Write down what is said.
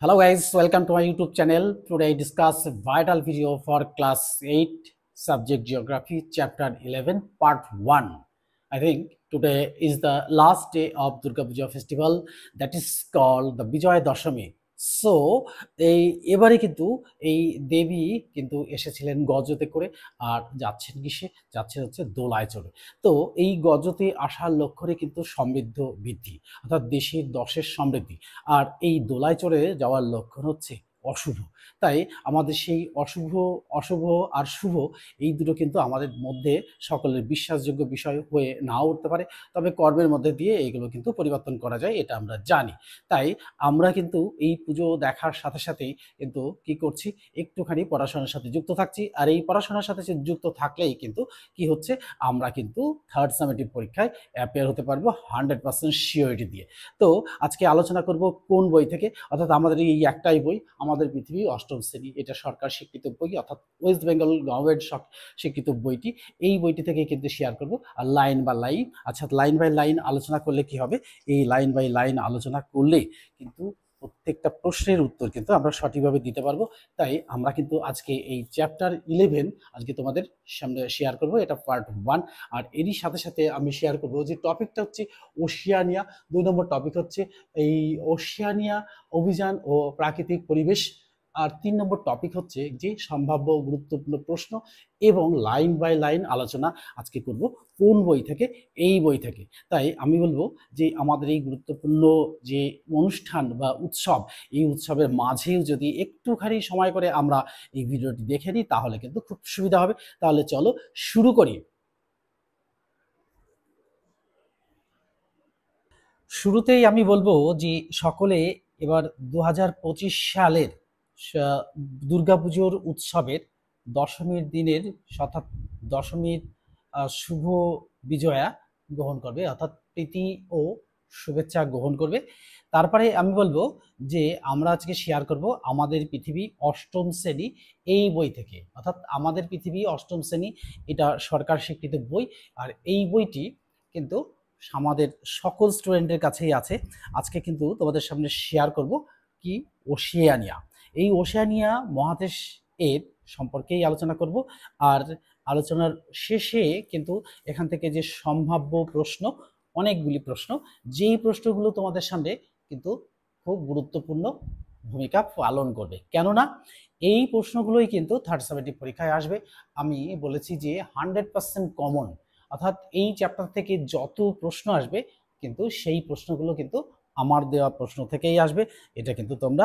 Hello guys, welcome to my YouTube channel. Today I discuss a vital video for class 8 subject geography chapter 11 part 1. I think today is the last day of Durga Puja festival that is called the Bijoy Dashami. So এবারে কিন্তু এই দেবী কিন্তু এসেছিলেন গজতে করে আর যাচ্ছেন কিসে যাচ্ছেন হচ্ছে দোলায় চড়ে। তো এই গজতে আসার লক্ষ্যে কিন্তু সমৃদ্ধ বৃদ্ধি অর্থাৎ দেশের দশের সমৃদ্ধি আর এই দোলায় চড়ে যাওয়ার লক্ষণ হচ্ছে অশুভ। তাই আমাদের সেই অশুভ আর শুভ এই দুটো কিন্তু আমাদের মধ্যে সকলের বিশ্বাসযোগ্য বিষয় হয়ে নাও উঠতে পারে, তবে কর্মের মধ্যে দিয়ে এইগুলো কিন্তু পরিবর্তন করা যায়, এটা আমরা জানি। তাই আমরা কিন্তু এই পুজো দেখার সাথে সাথেই কিন্তু কি করছি, একটুখানি পড়াশোনার সাথে যুক্ত থাকছি। আর এই পড়াশোনার সাথে যুক্ত থাকলেই কিন্তু কি হচ্ছে, আমরা কিন্তু থার্ড সামেটিভ পরীক্ষায় অ্যাপিয়ার হতে পারবো 100% শিওরিটি দিয়ে। তো আজকে আলোচনা করব কোন বই থেকে, অর্থাৎ আমাদের এই একটাই বই, আমাদের পৃথিবী অষ্টম শ্রেণী, এটা সরকার স্বীকৃত বই, অর্থাৎ ওয়েস্ট বেঙ্গল গভর্নমেন্ট স্বীকৃত বইটি। এই বইটি থেকে কিন্তু শেয়ার করব। আর লাইন বাই লাইন, আচ্ছা লাইন বাই লাইন আলোচনা করলে কি হবে, এই লাইন বাই লাইন আলোচনা করলে কিন্তু প্রত্যেকটা প্রশ্নের উত্তর কিন্তু আমরা সঠিকভাবে দিতে পারবো। তাই আমরা কিন্তু আজকে এই চ্যাপ্টার 11 আজকে তোমাদের সামনে শেয়ার করব, এটা পার্ট 1। আর এরই সাথে সাথে আমি শেয়ার করব যে টপিকটা হচ্ছে ওশিয়ানিয়া। 2 নম্বর টপিক হচ্ছে এই ওশিয়ানিয়া অভিযান ও প্রাকৃতিক পরিবেশ। আর 3 নম্বর টপিক হচ্ছে যে সম্ভাব্য গুরুত্বপূর্ণ প্রশ্ন এবং লাইন বাই লাইন আলোচনা আজকে করব কোন বই থেকে, এই বই থেকে। তাই আমি বলবো যে আমাদের এই গুরুত্বপূর্ণ যে অনুষ্ঠান বা উৎসব, এই উৎসবের মাঝেও যদি একটুখানি সময় করে আমরা এই ভিডিওটি দেখে নিই তাহলে কিন্তু খুব সুবিধা হবে। তাহলে চলো শুরু করি। শুরুতেই আমি বলবো যে সকলে এবার 2025 সালের দুর্গাপুজোর উৎসবের দশমীর দিনের অর্থাৎ দশমীর শুভ বিজয়া গ্রহণ করবে, অর্থাৎ প্রীতি ও শুভেচ্ছা গ্রহণ করবে। তারপরে আমি বলবো যে আমরা আজকে শেয়ার করব আমাদের পৃথিবী অষ্টম শ্রেণী এই বই থেকে, অর্থাৎ আমাদের পৃথিবী অষ্টম শ্রেণী, এটা সরকার স্বীকৃত বই। আর এই বইটি কিন্তু আমাদের সকল স্টুডেন্টের কাছেই আছে। আজকে কিন্তু তোমাদের সামনে শেয়ার করব কি, ওশিয়ানিয়া। এই ওশিয়ানিয়া মহাদেশ এর সম্পর্কেই আলোচনা করব। আর আলোচনার শেষে কিন্তু এখান থেকে যে সম্ভাব্য প্রশ্ন, অনেকগুলি প্রশ্ন, যেই প্রশ্নগুলো তোমাদের সামনে কিন্তু খুব গুরুত্বপূর্ণ ভূমিকা পালন করবে, কেননা এই প্রশ্নগুলোই কিন্তু থার্ড সামেটিভ পরীক্ষায় আসবে। আমি বলেছি যে 100% কমন, অর্থাৎ এই চ্যাপ্টার থেকে যত প্রশ্ন আসবে কিন্তু সেই প্রশ্নগুলো কিন্তু আমার দেওয়া প্রশ্ন থেকেই আসবে, এটা কিন্তু তোমরা